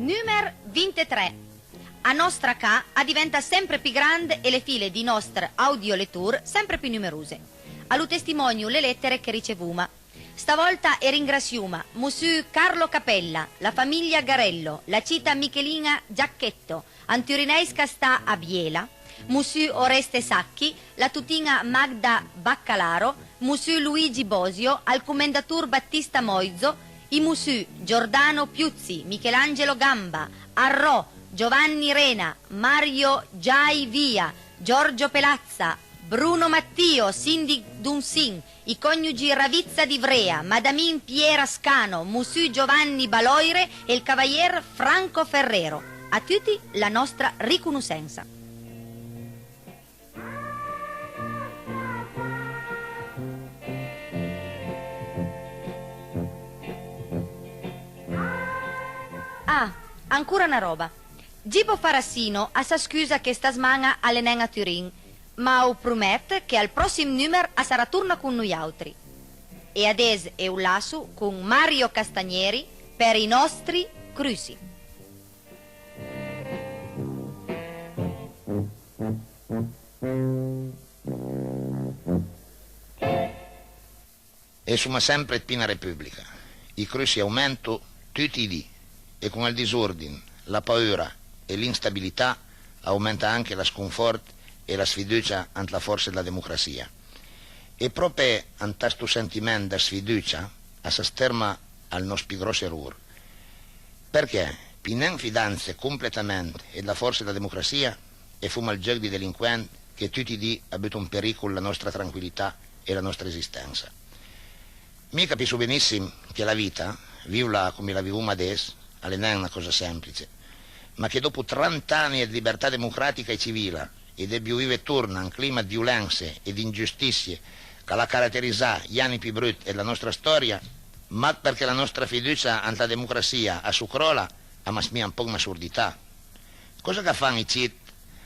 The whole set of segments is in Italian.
Numero 23. A nostra ca diventa sempre più grande e le file di nostre audioletture sempre più numerose. Allo testimonio le lettere che ricevuma. Stavolta ringraziuma Monsieur Carlo Capella, la famiglia Garello, la città Michelina Giacchetto, Anturinesca sta a Biela, Monsieur Oreste Sacchi, la tutina Magda Baccalaro, Monsieur Luigi Bosio, al commendatur Battista Moizzo, i Monsieur Giordano Piuzzi, Michelangelo Gamba, Arrò, Giovanni Rena, Mario Giai Via, Giorgio Pelazza, Bruno Mattio, Cindy Dunsin, i coniugi Ravizza di Vrea, Madamin Piera Scano, Monsieur Giovanni Baloire e il cavalier Franco Ferrero. A tutti la nostra riconoscenza. Ah, ancora una roba. Gibo Farassino a sa scusa che sta smana alle nen a Turin, ma o promette che al prossimo numero sarà torna con noi altri. E adesso è un lasso con Mario Castagneri per i nostri cruci. E siamo sempre piena Repubblica. I cruci aumentano tutti i dì e con il disordine, la paura e l'instabilità aumenta anche la sconforto e la sfiducia ante la forza della democrazia. E proprio ante questo sentimento di sfiducia si sterma al nostro più grosso errore. Perché non fidanze completamente della forza della democrazia e fuma il gioco di delinquenti che tutti i dì abitano in pericolo la nostra tranquillità e la nostra esistenza. Mi capisco benissimo che la vita, vivola come la viviamo adesso, non è una cosa semplice, ma che dopo 30 anni di libertà democratica e civile e di vivere torna un clima di violenze e di ingiustizie che la caratterizza gli anni più brutti della nostra storia, ma perché la nostra fiducia alla democrazia a su crolla a masmia un po' un'assurdità. Cosa che fanno i cittadini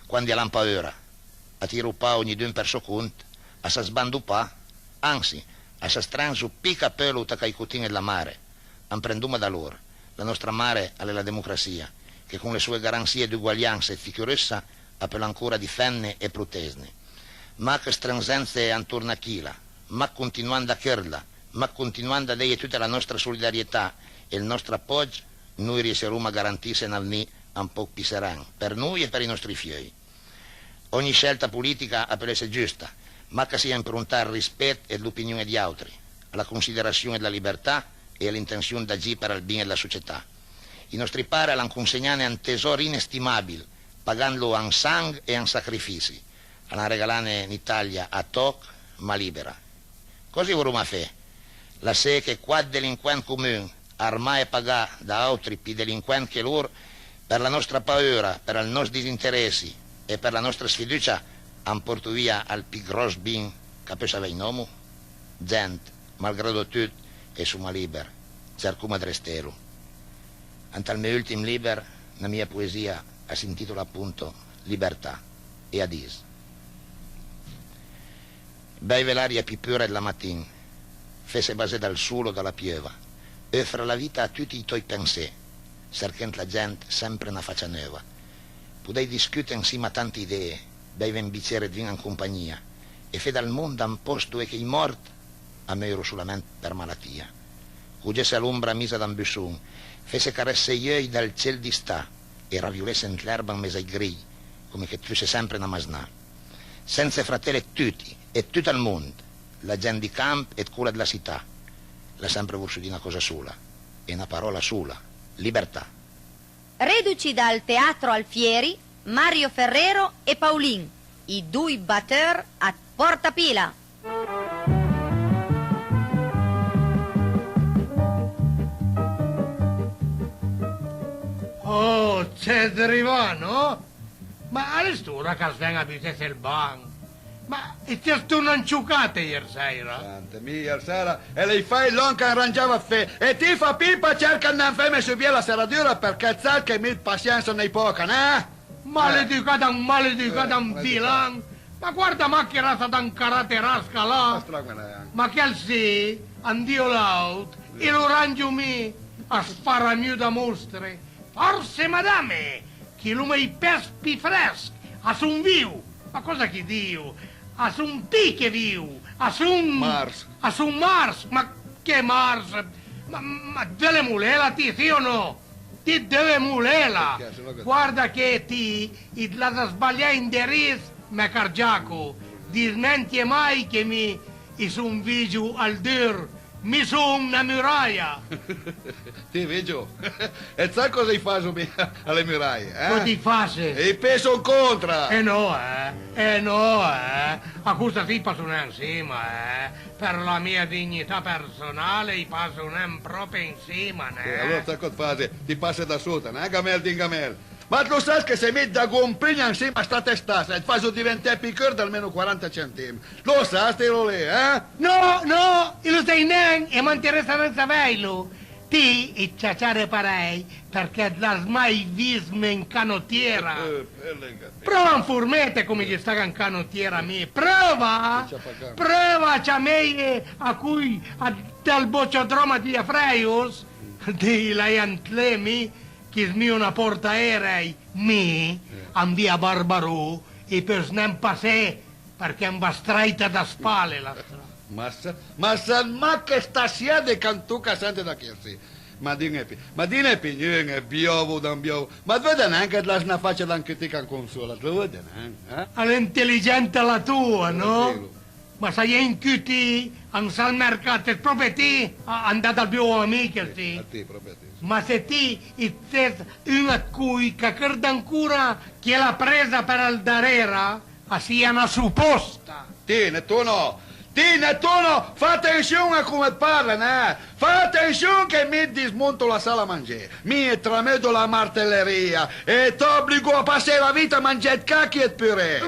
quando hanno paura? A tirare ogni due per secondo, a si sbandupare, anzi, a si stranzo picca pelo da i cutini della mare, a prenduma da loro. La nostra mare è la democrazia, che con le sue garanzie di uguaglianza e sicurezza appella ancora difende e protegge. Ma che stranzenze attorno a chila, ma continuando a chiederla, ma continuando a dare tutta la nostra solidarietà e il nostro appoggio, noi riusciremo a garantirsi un po' più sereno, per noi e per i nostri figli. Ogni scelta politica appella essere giusta, ma che sia improntata al rispetto e all'opinione di altri, alla considerazione della libertà e all'intenzione di agire per il bene della società. I nostri padri l'hanno consegnato un tesoro inestimabile, pagandolo in sangue e in sacrifici. L'hanno regalato in Italia a toc, ma libera. Così vorremmo fare. La sé che qua delinquenti comuni, armati e pagati da altri più delinquenti che loro, per la nostra paura, per i nostri disinteressi e per la nostra sfiducia, hanno portato via al più grosso bin che può avere in uomo. Gente, malgrado tutto, e siamo liberi, cerchiamo di restare. Ante il mio ultimo libro, la mia poesia si intitola appunto Libertà e Adis. Beve l'aria più pura della mattina, fesse base dal sole o dalla piova, offre la vita a tutti i tuoi pensieri, cercando la gente sempre una faccia nuova. Potei discutere insieme a tante idee, beve un bicchiere di vino in compagnia e fai dal mondo un posto dove i morti ammeiro solamente per malattia. Cuggesse all'ombra misa d'un busson, fece caresse gli occhi dal ciel di sta e raviolesse in l'erba in mezzo ai grigli, come che fosse sempre una masnà. Senza fratelli tutti e tutto il mondo, la gente di campo e quella della città, l'ha sempre voluto dire una cosa sola, e una parola sola, libertà. Reduci dal Teatro Alfieri, Mario Ferrero e Paulin, i due batteur a Porta Pila. Oh, c'è derivano? Ma all'ora che svenga abitesse il banco. Ma e ti tu non ciucate ieri sera? Santa mia, ieri sera, e lei fa il lon che arrangiava fe, e ti fa pipa cerca di femme su via la serratura perché sa che mi pazienza nei poca, né? Maledicata un vilan. Ma guarda macchierata da un karate rasca là. Ma che al andio laut, e l'orango mi, a sparagnu da mostre. forse madame, che lume i pespi freschi, a un viu. Ma cosa che diu? A un che viu, a un... Mars. A un Mars, ma che Mars? Ma delle mulela ti, sì o no? Ti deve mulela. Perché? Se no che- Guarda che ti la sbagliai in deris, me cargiaco. Dismenti mai che mi un vigio al dir, mi son una muraia. Ti vedo. E sai cosa hai fatto alle muraie? Cosa ti face? E peso incontra. No, a questa si passo insieme, per la mia dignità personale, i passo proprio insieme, Allora sai cosa fate? Ti passa da sotto, gamel di gamel. Ma lo sai che se metti da compagna insieme a sta testata e ti faccio diventare piccolo da almeno 40 centesimi. Lo sai, stelo lì, eh? No, io lo sai neanche, e mi interessa non saperlo. Ti e ciacciare parei, perché la mai visto in canottiera. Prova un furmete come gli sta in canottiera a me. Prova! Prova a me a cui dal bocciodroma di Afreius, di Laiantlemi, che smio una porta aerei, me, an via Barbarò, e per snem passè, perché è va straita da spalle la strada. Ma che sta sia de cantuca sente da chiarsi. Ma dine pignone, biovo dan biovo. Ma vede neanche la snafaccia d'anche te can consola, lo vede neanche, All'intelligente la tua, no? Ma sai in chiuti, an sal mercato, proprio te, andate al biovo amico, sì. A te, proprio a te. Ma se ti sei una cui che crede ancora che l'ha presa per il darera, sia una supposta. Ti, tu no, fa attenzione a come parla, fa attenzione che mi dismonto la sala a mangiare, mi tramedo la martelleria e t'obbligo a passare la vita a mangiare cacchi e purè.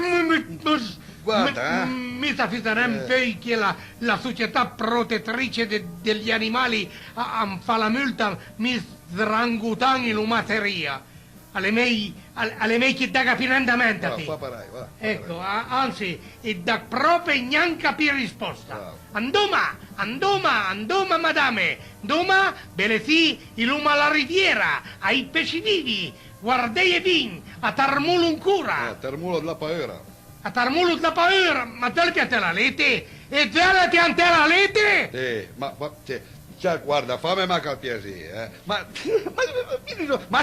Guarda, Mi sta fizzando che la società protettrice degli animali fa la multa, mi srangutano in umateria. Alle mie che dà finalmente a te. Fa parai, va. Ecco, anzi, e da proprio neanche capire risposta. Andoma, madame. Doma, bene sì, illuma la riviera, ai pesci vivi, guardei e vin, a tarmulo un cura. Termulo della paura. A tarmulo da paura, ma te le piante la lete? E te le piante la lete? Guarda, fammi manca il piacere, ma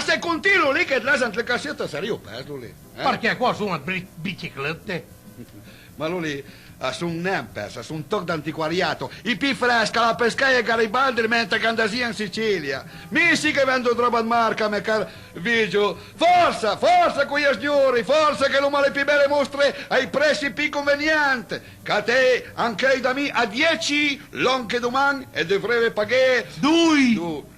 se continuo lì che lasciano le cassette, sarei io perso lì. Perché qua sono biciclette. Ma lui lì, su un Nempes, su un toc d'antiquariato, i più fresca, la pescaia e Garibaldi mentre che andasia in Sicilia. Mi sì che vendo roba di marca, me car vigio. Forza, con gli signori, forza che non male più belle mostre ai prezzi più convenienti. Che te, anche da me, a 10, l'anche domani e dovrebbe pagare...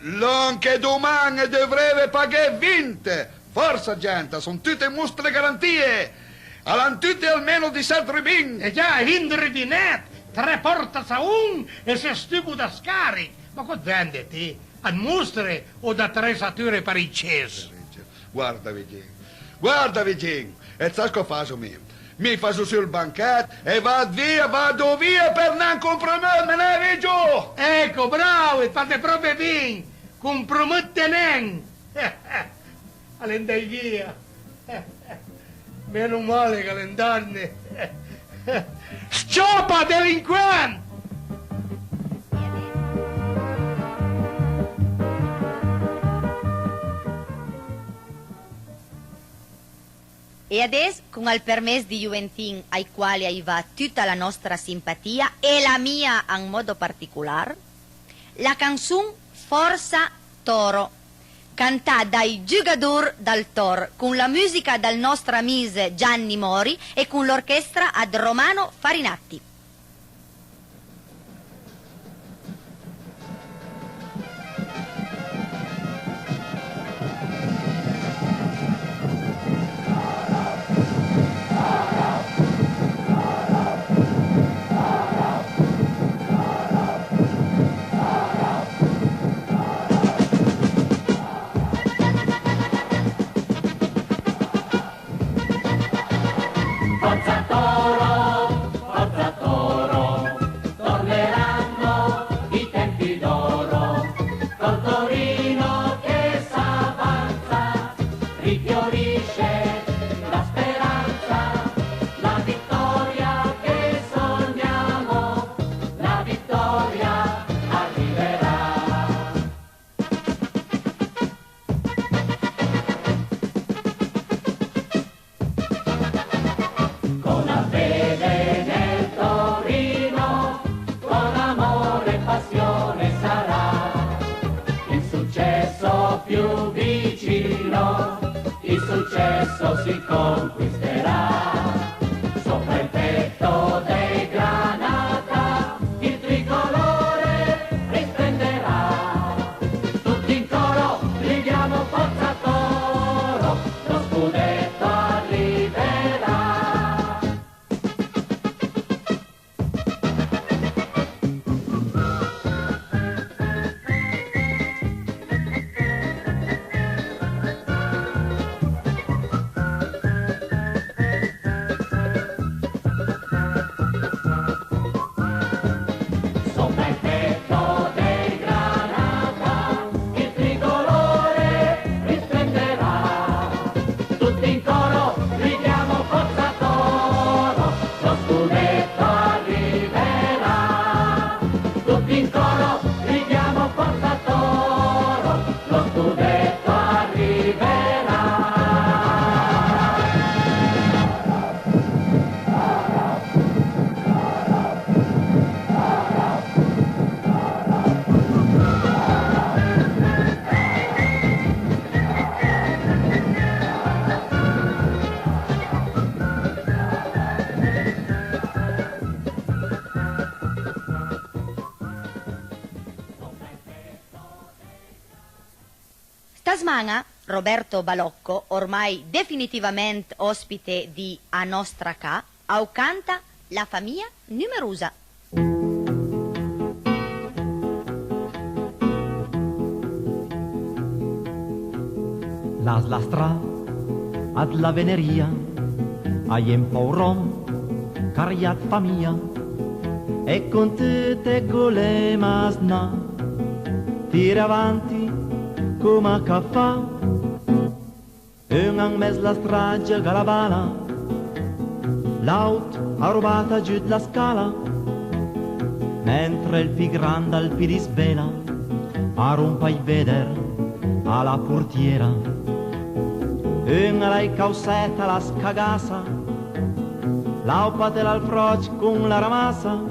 L'anche domani e dovrebbe pagare 20. Forza gente, sono tutte mostre garantie. All'antute almeno di Saint-Rubin. E già, in Ribinet, 3 portas a un e se stupo da scarico. Ma cosa vende te? A mostre o da attrezzature per i cesi? Guarda, Vigin, e sai cosa faccio me? Mi faccio sul banchetto e vado via per non compromettermi, Vigio! Ecco, bravo, fate proprio bene. Compromette non. All'andai via. Meno male che l'andarne. Sciopa, delinquente! E adesso, con il permesso di Juventin, ai quali va tutta la nostra simpatia e la mia in modo particolare, la canzone Forza Toro, cantata dai Giugador dal Tor, con la musica del nostro amico Gianni Mori e con l'orchestra ad Romano Farinatti. Forza Toro, Stasmana Roberto Balocco, ormai definitivamente ospite di A Nostra Ca, canta La famiglia numerosa. Las lastra ad la veneria, ai un po' rom, cariat famiglia, e con tutte quelle masna, tira avanti come a caffè, un an mes la strage galavana, l'aut ha rubata giù la scala, mentre il più grande al piedi svela, a rompa i veder alla portiera, una lei causetta la scagassa, l'aupatela al froc con la ramassa,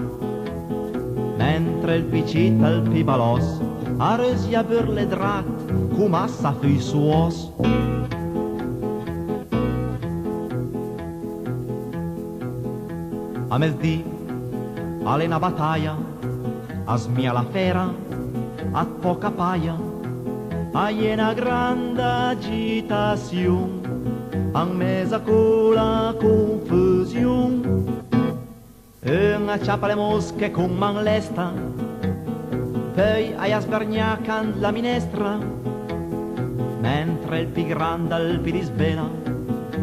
mentre il piccita al pibalos, a resia per le drat, cum assa fui suos. A mezdì, alle una battaglia, a smia la fera, a poca paia, a una grande agitazione, a mesa con la confusione. Una ciappa le mosche con man lesta, poi a sbergnaccan la minestra, mentre il più grande al piedi svela,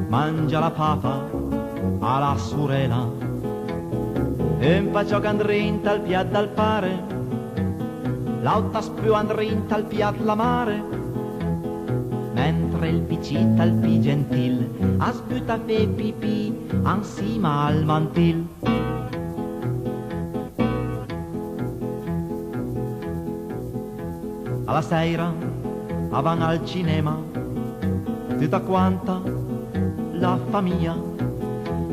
mangia la papa alla sorella. Un faccio andrinta al piat dal pare, l'altra spiù andrinta al piat la mare, mentre il piccita al pi gentil a sputa fe pipì ansima al mantil. Alla sera van al cinema tutta quanta la famiglia,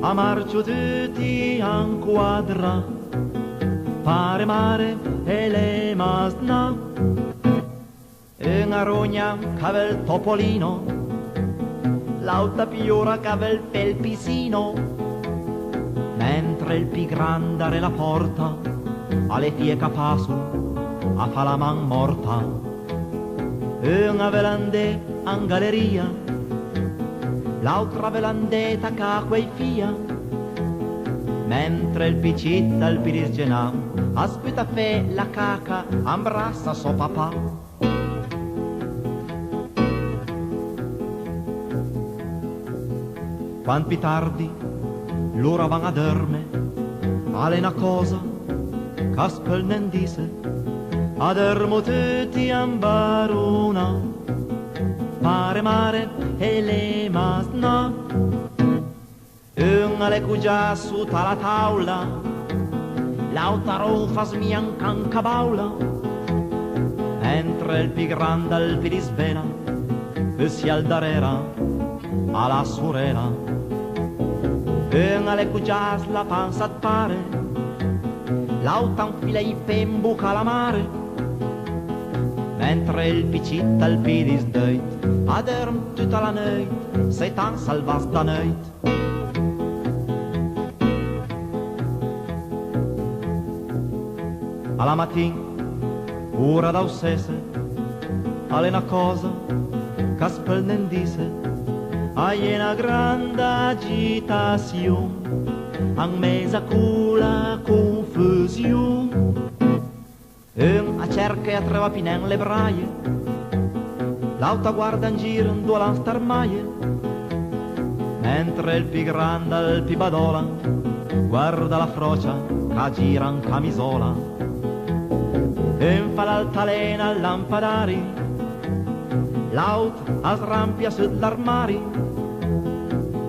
a marcio tutti an quadra, pare mare e le masna, una rogna cava il topolino, l'altra piora cava il pelpisino, mentre il più grande are la porta, alle fie capasu a fa la man morta. Una velande in galleria, l'altra velandeta ca quei fia, mentre il piccita al pirisgenà aspetta fe la caca ambrassa so papà. Quando più tardi l'ora van a dorme, alle una cosa che spelnen disse, a dormo tutti in baruna, pare mare e le masna, una le cugia su la tavola, l'altra rofa smianca in cabaula, mentre il più grande al piedi svela, e si aldarera alla sorella, una le cugia la panza pare, l'altra infila i pembu calamare, mentre il piccita al piedi sdeit adorm tutta la noit, sei tan salvas da noit. Alla mattina, ora da ussese, alle una cosa che spelnendise, hai una grande agitazione, a mesa con la confusione. A cerca e a treva pinen le braie, l'auto guarda in giro in due starmaie, mentre il più grande, il più badola, guarda la frocia che gira in camisola. E fa l'altalena al lampadari, l'auto a srampia sull'armari,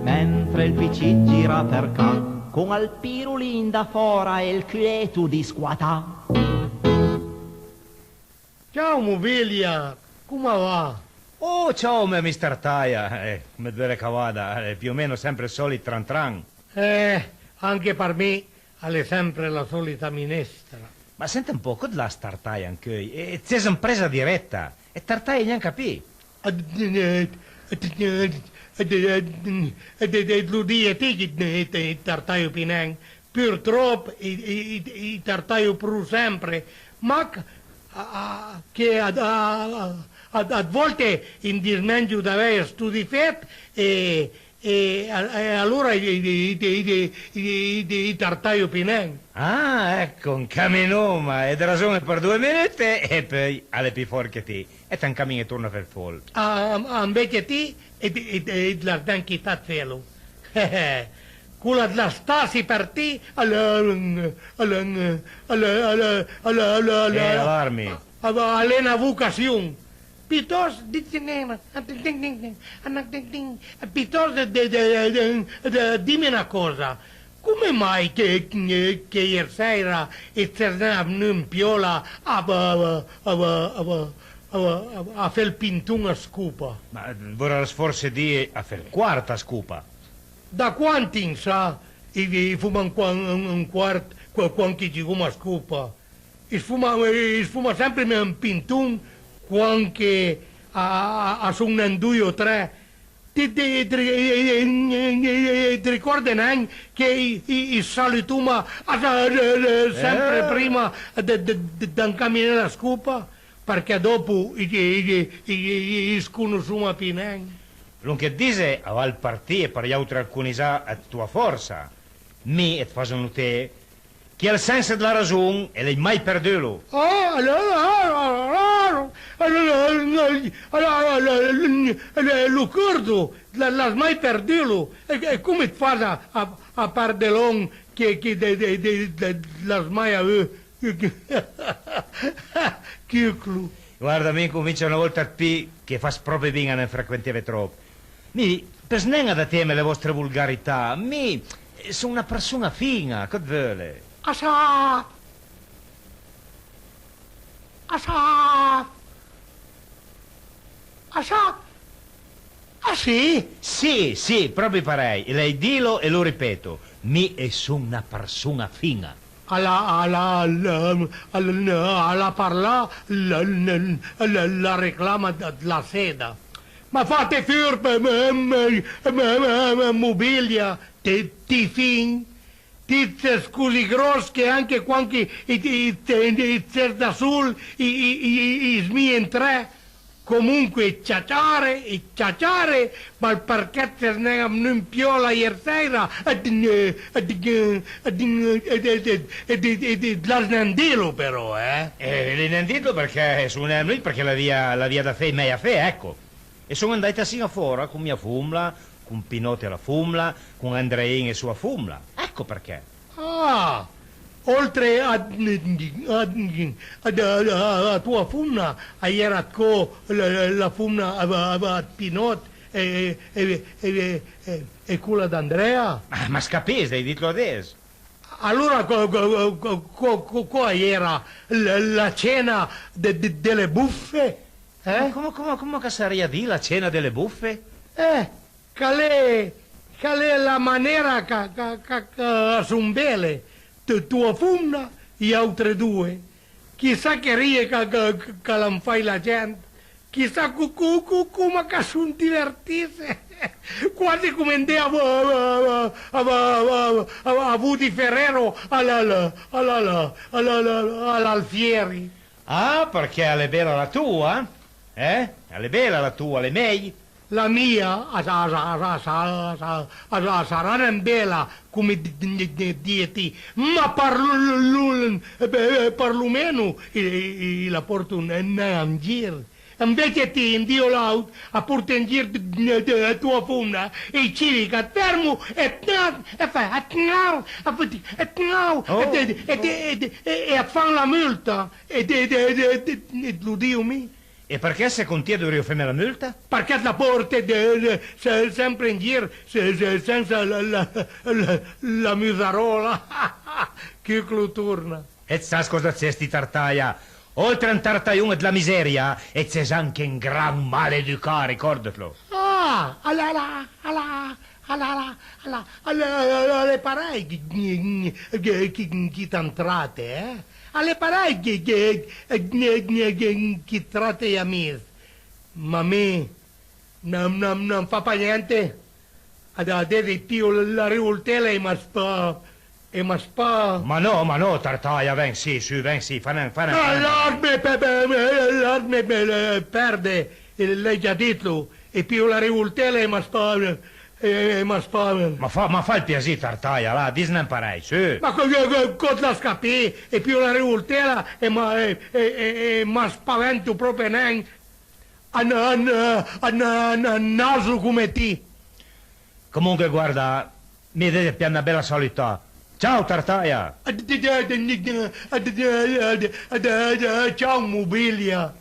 mentre il PC gira per ca, con al pirulin da fora e il culeto di squatà. Ciao Mobilia, come va? Oh, ciao, Mr. Taia. Come deve cavada, più o meno sempre il solito tran tran. Anche per me è sempre la solita minestra. Ma senti un po', cosa la startaia anche? E c'è un'impresa diretta. E tartaia neanche capì. L'udie te tartaio pinen. Purtroppo i tartaio pru sempre. Ma che a volte in dismengio da avere studi fet e allora i tartaio pinen. Ah, ecco, un caminoma. Ed ragione per 2 minuti e poi alle più forche ti. E te un cammino e torna per il fol. Invece ti e la danchi tazzelo. Quella della stasi per te allarmi. Alena vocazione. Piuttosto dimmi una cosa, come mai che ieri sera non piola a fare il pintun a scupa? Ma vorrà forse dire a fare quarta scupa. Da quanti in sa i fuma un quarto quanti ci fuma scupa? I fuma sempre un pintun quanche a sono 2 o 3. Ti ricordi neanche che i salituma sempre prima di camminare la scupa? Perché dopo i sconosciuma pinen. L'un che dice a val partire per gli altri alcuni sa a tua forza. Mi et fasano te che il senso della ragione e lei mai perduto. Lo cordo, l'hai mai perduto. E come fai a pardelon che l'hai mai avuto? Chiuclu. Guarda, mi comincia una volta a P che fa proprio bene a non frequentare troppo. Mi, per snenga da teme le vostre vulgarità, mi sono una persona fina, che vuole? Asap! Ah sì? Sì, proprio parei. E lei dillo e lo ripeto. Mi sono una persona fina. Alla parla la reclama della seda. Ma fate furbe, mobilia, ti fin. Ti scusi grosso che anche quando i da sul i smien 3. Comunque ciacciare, ma perché non piola ieri sera l'asnandilo però, L'inendito perché sono lui perché la via da fe, meia fe, ecco. E sono andata a Singapore con mia fumla, con Pinotti alla fumla, con Andrein e sua fumla. Ecco perché. Ah, oltre a tua fumna, ieri la fumna a Pinotti e quella d'Andrea. Ma scapese, hai detto adesso. Allora qua era la cena delle buffe? Come che sarebbe di la cena delle buffe? Qual è la maniera che sono belle, tua fumna e altre 2. Chissà che rie che non fai la gente, chissà come che sono divertite. Quasi come andavo a Vudi Ferrero all'Alfieri. Ah, perché è bella la tua? È bella la tua, le mie? La mia sarà non bella come dieti, ma perlomeno la porto in giro. Invece ti indio l'auto a portare in giro la tua funda e civica fermo e fai e fa la multa e lo dio mi. E perché se con te dovrei farmi la multa? Perché la porta sempre in giro senza la musarola che lo torna. E sai cosa c'è sti tartaia? Oltre a un tartaione della miseria, e c'è anche un gran maleducato, ricordatelo. Ah, alle parai che t'entrate, eh? Alle parai che trate a me. Ma me non fa niente. Adesso più la rivoltella e mi spa. Ma no, tartaia, ven sì, fa L'arme perde, lei già detto, e più la rivoltella e mi spa. Ma fa il piacere, tartaia, là, disne imparai, su. Ma cosa scappi? E più la rivoltella e mi spavento proprio neanche a naso come te. Comunque, guarda, mi deve più una bella solità. Ciao, tartaia! Ciao, mobilia!